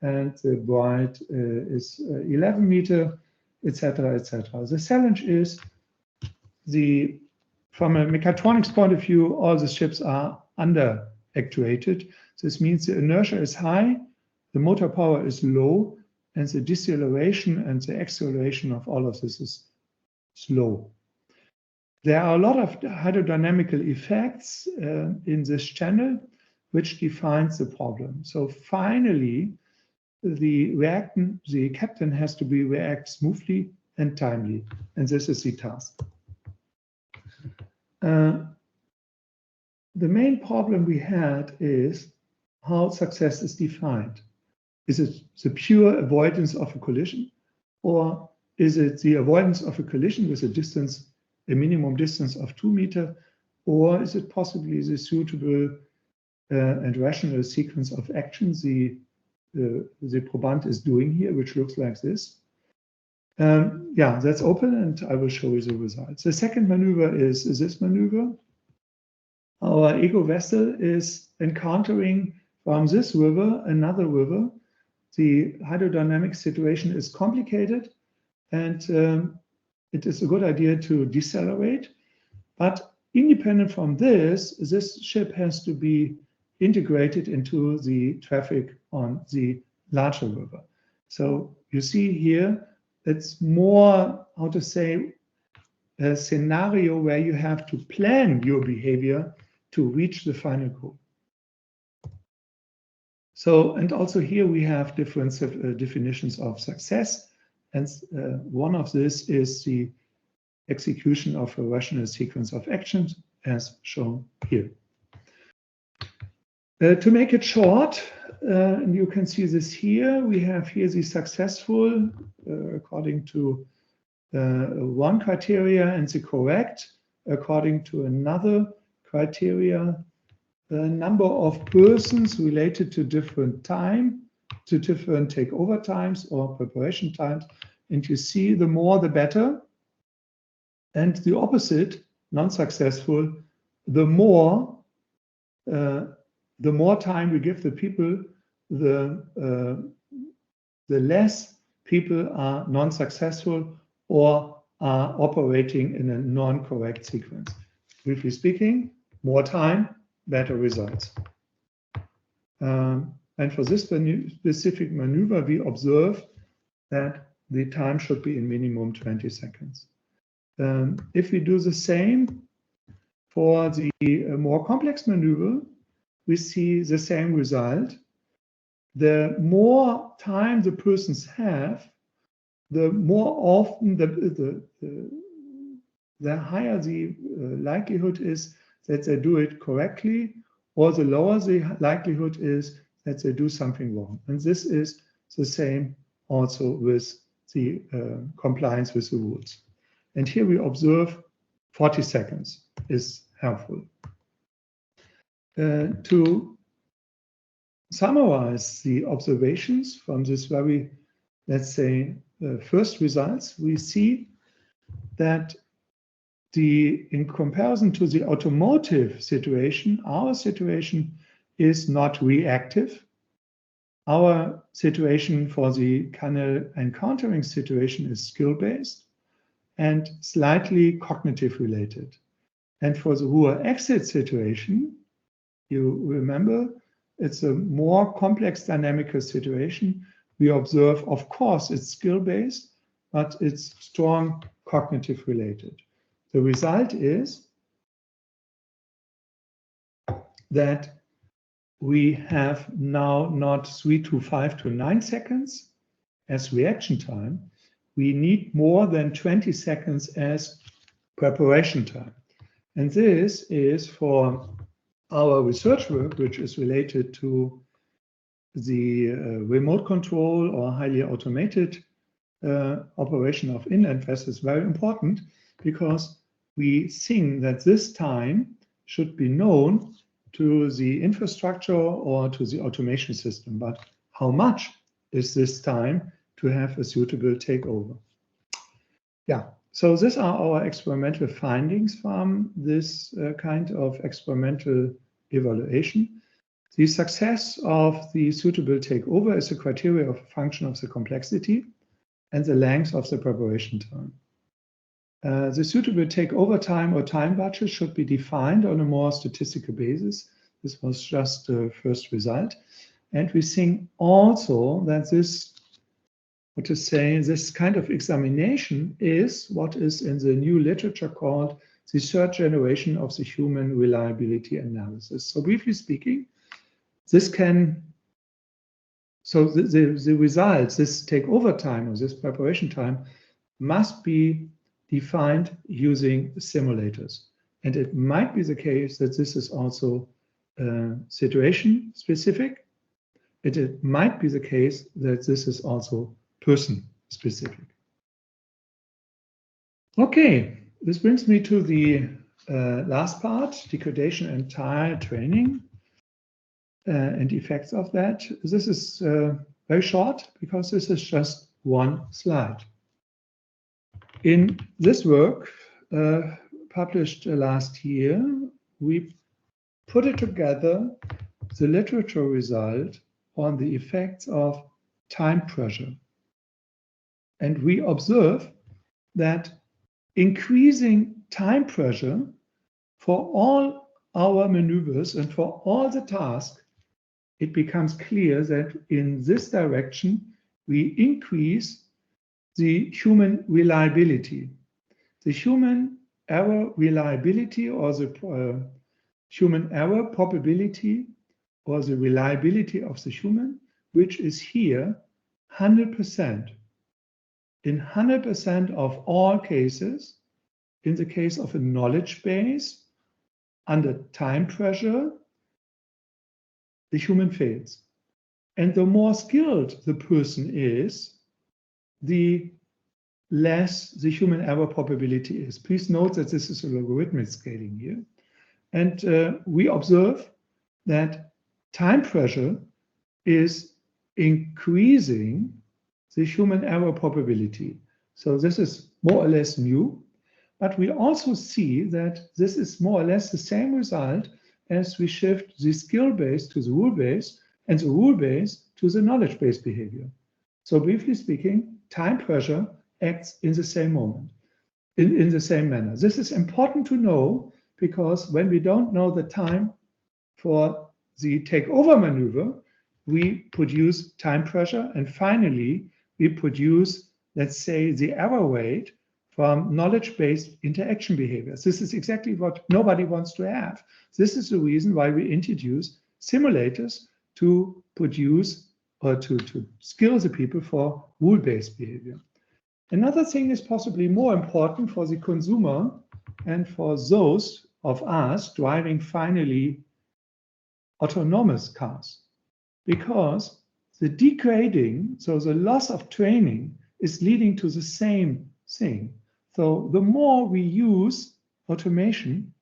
and the wide is 11 meters, etc., etc. The challenge is from a mechatronics point of view, all the ships are under actuated. This means the inertia is high, the motor power is low, and the deceleration and the acceleration of all of this is slow. There are a lot of hydrodynamical effects in this channel, which defines the problem. So finally, the captain has to react smoothly and timely, and this is the task. The main problem we had is how success is defined. Is it the pure avoidance of a collision, or is it the avoidance of a collision with a minimum distance of 2 meters, or is it possibly the suitable and rational sequence of actions the proband is doing here, which looks like this? Yeah, that's open, and I will show you the results. The second maneuver is this maneuver. Our ego vessel is encountering from this river another river. The hydrodynamic situation is complicated, and it is a good idea to decelerate. But independent from this ship has to be integrated into the traffic on the larger river. So you see here, it's more, how to say, a scenario where you have to plan your behavior to reach the final goal. So, and also here we have different definitions of success. And one of this is the execution of a rational sequence of actions, as shown here. To make it short, and you can see this here, we have here the successful, according to one criteria, and the correct, according to another criteria, number of persons related to different time, to different takeover times or preparation times. And you see the more the better. And the opposite, non-successful, the more time we give the people, the less people are non-successful or are operating in a non-correct sequence. Briefly speaking, more time, better results. And for this specific maneuver, we observe that the time should be in minimum 20 seconds. If we do the same for the more complex maneuver, we see the same result. The more time the persons have, the more often the higher the likelihood is that they do it correctly, or the lower the likelihood is that they do something wrong. And this is the same also with the compliance with the rules. And here we observe 40 seconds is helpful. To summarize the observations from this very, let's say, first results, we see that in comparison to the automotive situation, our situation is not reactive. Our situation for the canal encountering situation is skill-based and slightly cognitive related. And for the Ruhr exit situation, you remember, it's a more complex dynamical situation. We observe, of course, it's skill-based, but it's strong cognitive related. The result is that we have now not 3 to 5 to 9 seconds as reaction time. We need more than 20 seconds as preparation time. And this is for our research work, which is related to the remote control or highly automated operation of inland vessels, very important, because we think that this time should be known to the infrastructure or to the automation system. But how much is this time to have a suitable takeover? Yeah, so these are our experimental findings from this kind of experimental evaluation. The success of the suitable takeover is a criteria of a function of the complexity and the length of the preparation time. The suitable takeover time or time budget should be defined on a more statistical basis. This was just the first result. And we think also that this, what to say, this kind of examination is what is in the new literature called the third generation of the human reliability analysis. So briefly speaking, this can, so the results, this takeover time or this preparation time must be defined using simulators. And it might be the case that this is also situation specific. It might be the case that this is also person specific. Okay, this brings me to the last part, degradation and tire training and effects of that. This is very short because this is just one slide. In this work published last year, we put it together, the literature result on the effects of time pressure. And we observe that increasing time pressure for all our maneuvers and for all the tasks, it becomes clear that in this direction, we increase the human reliability. The human error reliability or the human error probability or the reliability of the human, which is here 100%. In 100% of all cases, in the case of a knowledge base, under time pressure, the human fails. And the more skilled the person is, the less the human error probability is. Please note that this is a logarithmic scaling here. And we observe that time pressure is increasing the human error probability. So this is more or less new, but we also see that this is more or less the same result as we shift the skill base to the rule base and the rule base to the knowledge based behavior. So briefly speaking, time pressure acts in the same moment, in the same manner. This is important to know because when we don't know the time for the takeover maneuver, we produce time pressure, and finally we produce, let's say, the error rate from knowledge-based interaction behaviors. This is exactly what nobody wants to have. This is the reason why we introduce simulators to produce or to skill the people for rule-based behavior. Another thing is possibly more important for the consumer and for those of us driving finally autonomous cars. because the degrading, so the loss of training, is leading to the same thing. So the more we use automation,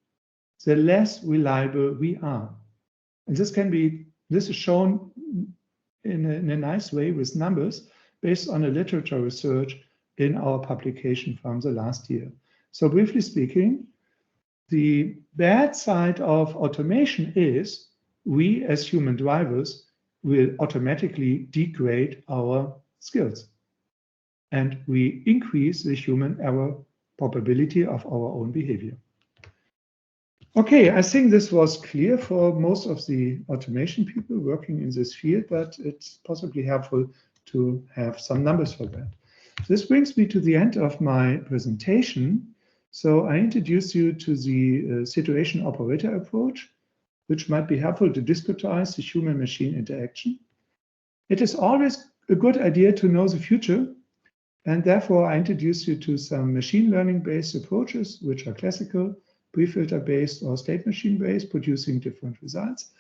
the less reliable we are. And this is shown in a nice way with numbers based on a literature research in our publication from the last year. So briefly speaking, the bad side of automation is we as human drivers will automatically degrade our skills. And we increase the human error probability of our own behavior. Okay, I think this was clear for most of the automation people working in this field, but it's possibly helpful to have some numbers for that. This brings me to the end of my presentation. So I introduce you to the situation operator approach, which might be helpful to discretize the human-machine interaction. It is always a good idea to know the future, and therefore I introduce you to some machine learning-based approaches, which are classical, pre-filter-based or state machine-based, producing different results.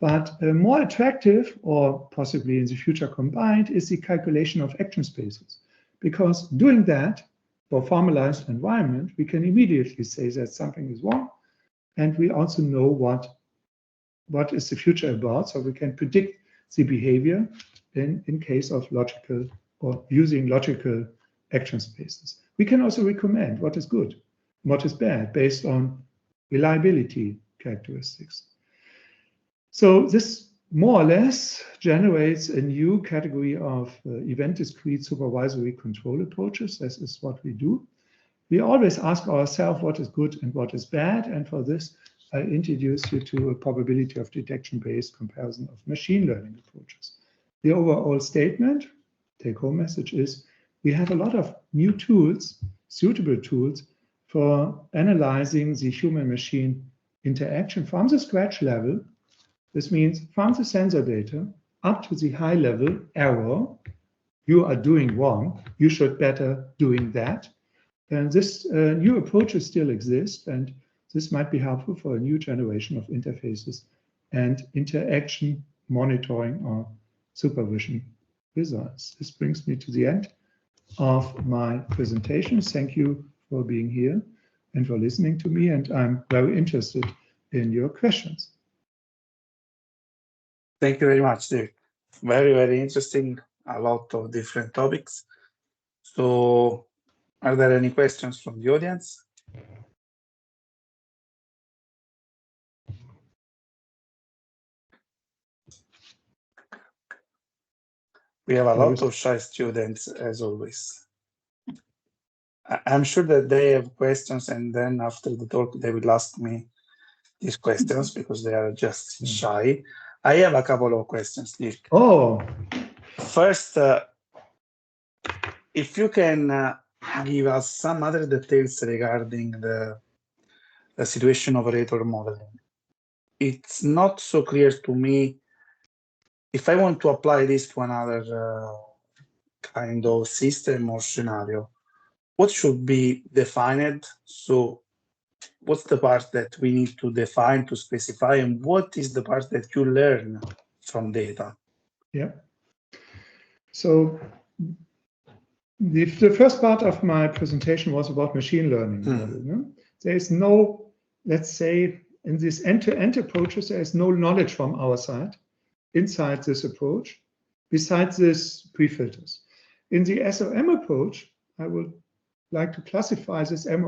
But more attractive, or possibly in the future combined, is the calculation of action spaces. Because doing that for formalized environment, we can immediately say that something is wrong, and we also know what is the future about, so we can predict the behavior in case of logical or using logical action spaces. We can also recommend what is good, what is bad, based on reliability characteristics. So this more or less generates a new category of event discrete supervisory control approaches. This is what we do. We always ask ourselves what is good and what is bad, and for this I introduce you to a probability of detection-based comparison of machine learning approaches. The overall statement, take-home message, is we have a lot of new tools, suitable tools, for analyzing the human-machine interaction from the scratch level. This means from the sensor data up to the high-level error. You are doing wrong. You should better doing that. And this new approaches still exist, and this might be helpful for a new generation of interfaces and interaction monitoring or supervision results. This brings me to the end of my presentation. Thank you for being here and for listening to me, and I'm very interested in your questions.
Thank you very much, Dirk. Very, very interesting, a lot of different topics. So are there any questions from the audience? We have a lot of shy students, as always. I'm sure that they have questions, and then after the talk, they will ask me these questions because they are just shy. I have a couple of questions, Dirk.
Oh.
First, if you can give us some other details regarding the situation operator modeling. It's not so clear to me if I want to apply this to another kind of system or scenario. What should be defined? So what's the part that we need to define, to specify, and what is the part that you learn from data?
Yeah. So the first part of my presentation was about machine learning. There is no, let's say, in these end-to-end approaches, there is no knowledge from our side inside this approach, besides this pre-filters. In the SOM approach, I would like to classify this SOM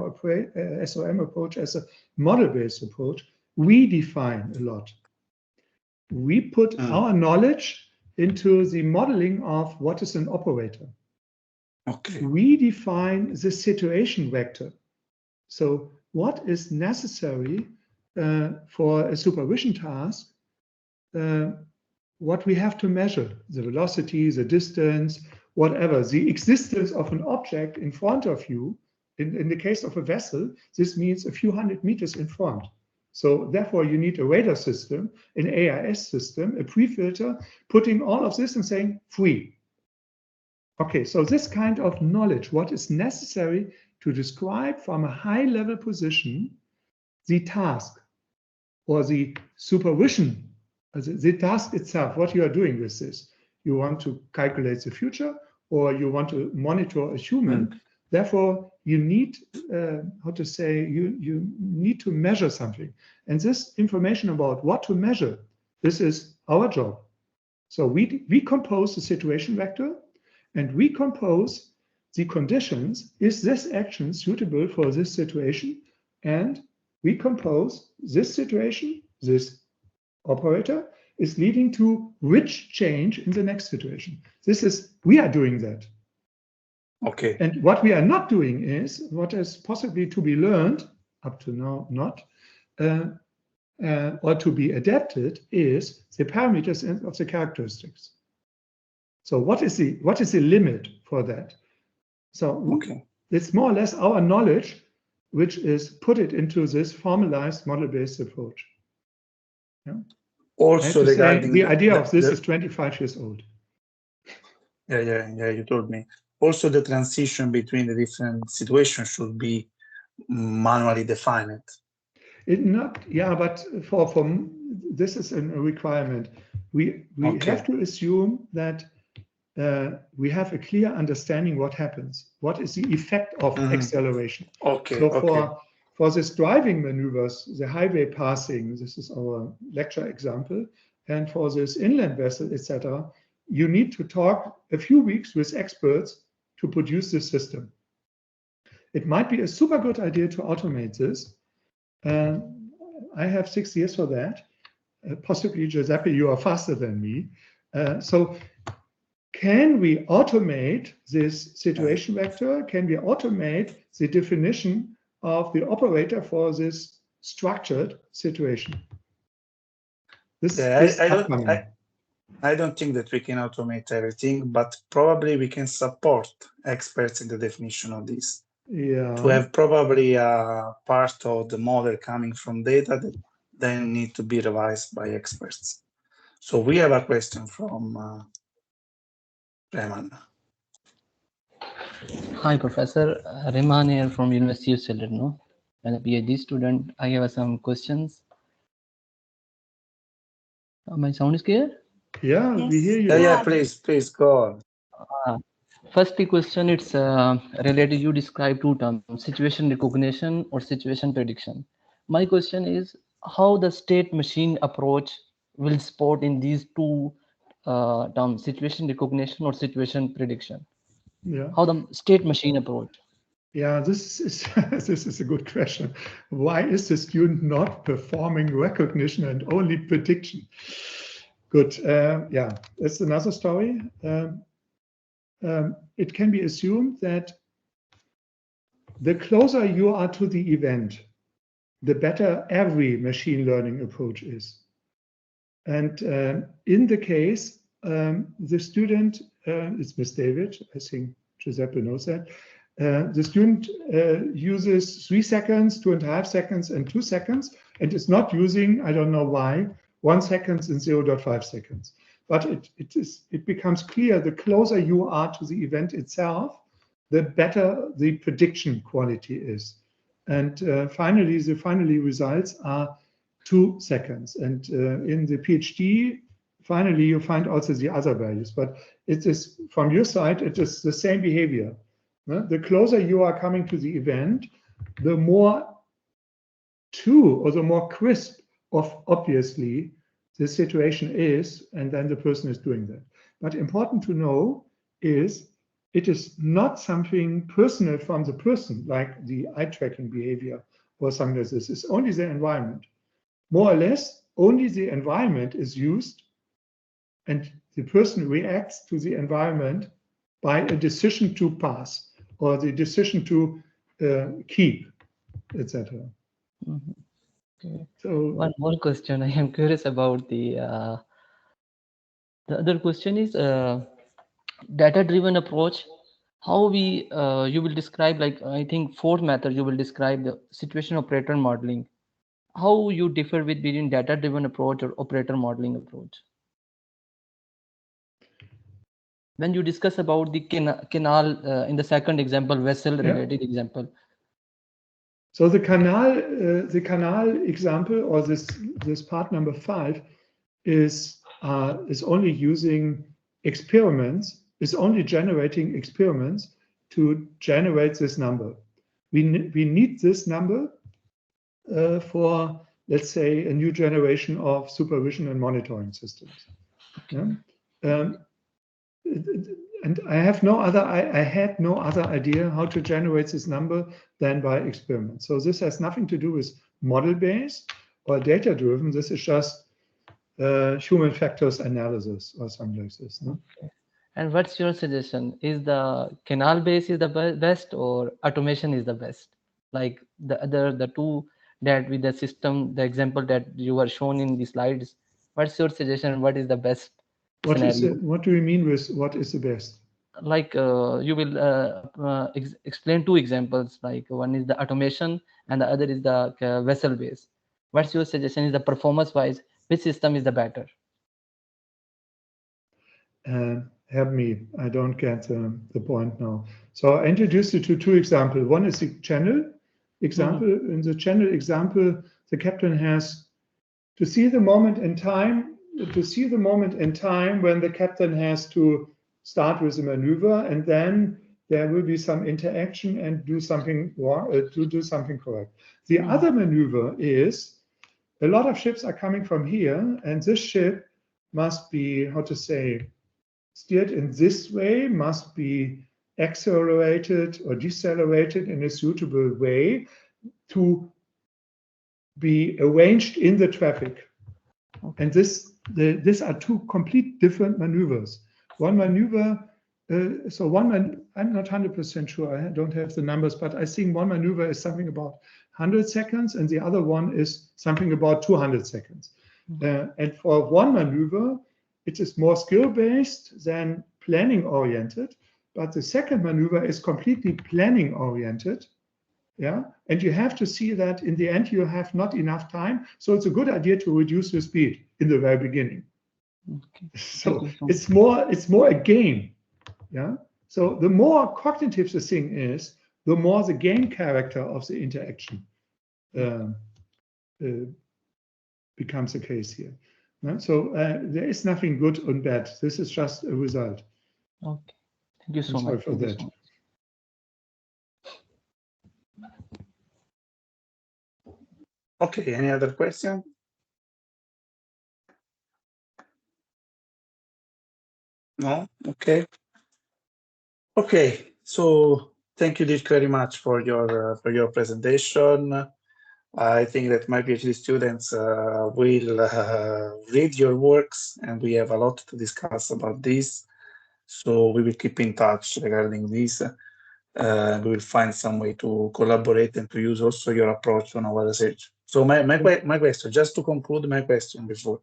approach as a model-based approach. We define a lot. We put our knowledge into the modeling of what is an operator.
Okay.
We define the situation vector. So what is necessary for a supervision task, what we have to measure, the velocity, the distance, whatever, the existence of an object in front of you. In the case of a vessel, this means a few hundred meters in front. So therefore, you need a radar system, an AIS system, a pre-filter, putting all of this and saying free. Okay, so this kind of knowledge, what is necessary to describe from a high-level position the task or the supervision the task itself, what you are doing with this. You want to calculate the future, or you want to monitor a human. Therefore, you need, how to say, you need to measure something. And this information about what to measure, this is our job. So we compose the situation vector, and we compose the conditions. Is this action suitable for this situation? And we compose this situation, this operator is leading to which change in the next situation. We are doing that.
Okay.
And what we are not doing is what is possibly to be learned, up to now not, or to be adapted is the parameters of the characteristics. So what is the limit for that? So
Okay.
it's more or less our knowledge, which is put it into this formalized model-based approach. Yeah.
Also regarding
the idea of this is 25 years old.
Yeah, you told me. Also, the transition between the different situations should be manually defined.
But for this is a requirement. We have to assume that we have a clear understanding what happens. What is the effect of acceleration?
Okay.
So for this driving maneuvers, the highway passing, this is our lecture example, and for this inland vessel, etc., you need to talk a few weeks with experts to produce this system. It might be a super good idea to automate this. I have 6 years for that. Possibly, Giuseppe, you are faster than me. So can we automate this situation vector? Can we automate the definition of the operator for this structured situation?
I don't think that we can automate everything, but probably we can support experts in the definition of this.
Yeah.
To have probably a part of the model coming from data that then need to be revised by experts. So we have a question from Rehman.
Hi, Professor. Rehman here from University of Duisburg-Essen. I'm a PhD student. I have some questions. My sound is clear?
Yeah,
Yes.
we hear you.
Yeah, please go on.
First question, it's related, you describe two terms, situation recognition or situation prediction. My question is how the state machine approach will support in these two terms, situation recognition or situation prediction.
Yeah.
How the state machine approach?
Yeah, this is a good question. Why is the student not performing recognition and only prediction? Good. Yeah, that's another story. It can be assumed that the closer you are to the event, the better every machine learning approach is. And in the case, the student, it's Miss David, I think Giuseppe knows that, the student uses 3 seconds, 2.5 seconds, and 2 seconds, and is not using, I don't know why, 1 second and 0.5 seconds. But it becomes clear the closer you are to the event itself, the better the prediction quality is. And finally, the final results are 2 seconds. And in the PhD, finally, you find also the other values. But it is, from your side, it is the same behavior. The closer you are coming to the event, the more true or the more crisp of obviously the situation is, and then the person is doing that. But important to know is it is not something personal from the person, like the eye tracking behavior or something like this. It's only the environment. More or less, only the environment is used, and the person reacts to the environment by a decision to pass or the decision to keep, etc.
Mm-hmm. Okay.
So
one more question. I am curious about the other question is data-driven approach. How we you will describe, like I think fourth method you will describe the situation operator modeling. How you differ between data-driven approach or operator modeling approach? When you discuss about the canal in the second example, vessel related example.
So the canal example, or this part number 5, is only using experiments, is only generating experiments to generate this number. We need this number for, let's say, a new generation of supervision and monitoring systems. Yeah? And I had no other idea how to generate this number than by experiments. So this has nothing to do with model-based or data-driven. This is just human factors analysis or something like this. No?
And what's your suggestion? Is the canal base is the best or automation is the best? Like the two that with the system, the example that you were shown in the slides. What's your suggestion? What is the best scenario?
What do you mean with what is the best?
Like you will explain two examples. Like one is the automation and the other is the vessel base. What's your suggestion? Is the performance wise, which system is the better?
Help me, I don't get the point now. So I introduced you to two examples. One is the channel example. In the channel example, the captain has to see the moment in time, when the captain has to start with a maneuver, and then there will be some interaction and do something wrong, to do something correct. The other maneuver is a lot of ships are coming from here, and this ship must be, how to say, steered in this way, must be accelerated or decelerated in a suitable way to be arranged in the traffic. Okay. And these are two complete different maneuvers. One maneuver, I'm not 100% sure, I don't have the numbers, but I think one maneuver is something about 100 seconds and the other one is something about 200 seconds. And for one maneuver, it is more skill-based than planning-oriented, but the second maneuver is completely planning-oriented. Yeah, and you have to see that in the end you have not enough time, so it's a good idea to reduce your speed in the very beginning. Okay. So it's more a game. Yeah. So the more cognitive the thing is, the more the game character of the interaction becomes the case here. Yeah? So there is nothing good and bad. This is just a result.
Okay. Thank you so much
for that.
So much.
Okay, any other question? No? Okay. Okay, so thank you, Dirk, very much for your presentation. I think that my PhD students will read your works, and we have a lot to discuss about this. So we will keep in touch regarding this. We will find some way to collaborate and to use also your approach on our research. So my question, just to conclude my question before,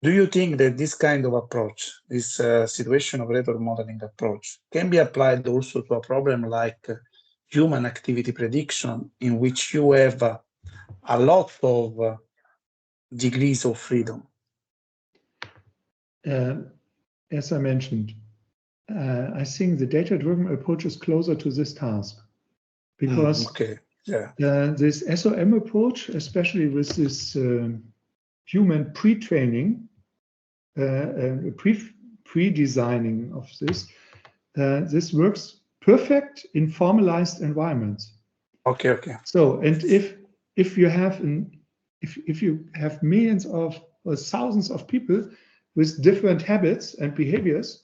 do you think that this kind of approach, this situation operator modeling approach, can be applied also to a problem like human activity prediction, in which you have a lot of degrees of freedom?
As I mentioned, I think the data-driven approach is closer to this task because this SOM approach, especially with this human pre-training, pre-designing of this, this works perfect in formalized environments.
Okay.
So, and if you have millions of or thousands of people with different habits and behaviors,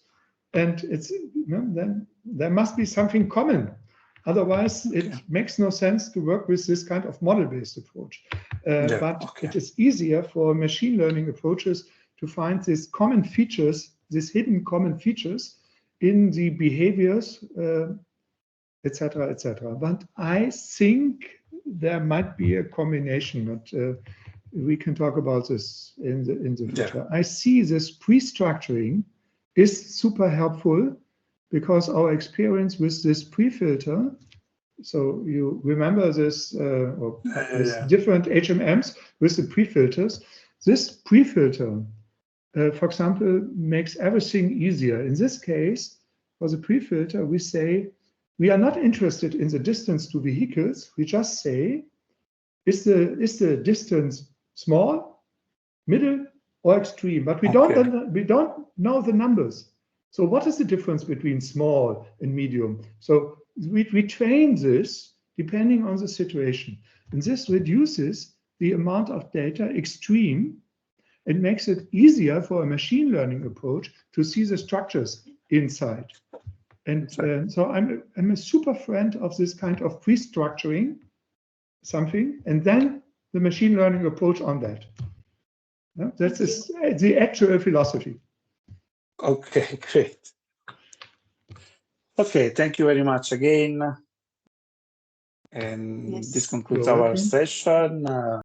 and it's then there must be something common. Otherwise, it makes no sense to work with this kind of model-based approach. It is easier for machine learning approaches to find these common features, these hidden common features in the behaviors, etc., etc. But I think there might be a combination, but we can talk about this in the future. I see this pre-structuring is super helpful because our experience with this pre-filter, so you remember this, different HMMs with the pre-filters. This pre-filter, for example, makes everything easier. In this case, for the pre-filter, we say, we are not interested in the distance to vehicles. We just say, is the distance small, middle, or extreme, but we don't know the numbers. So what is the difference between small and medium? So we train this depending on the situation. And this reduces the amount of data extreme and makes it easier for a machine learning approach to see the structures inside. And so I'm a super friend of this kind of pre-structuring something, and then the machine learning approach on that. Yeah, that is the actual philosophy.
Okay, great. Okay, thank you very much again. And
Yes.
this concludes
You're
our
welcome.
session.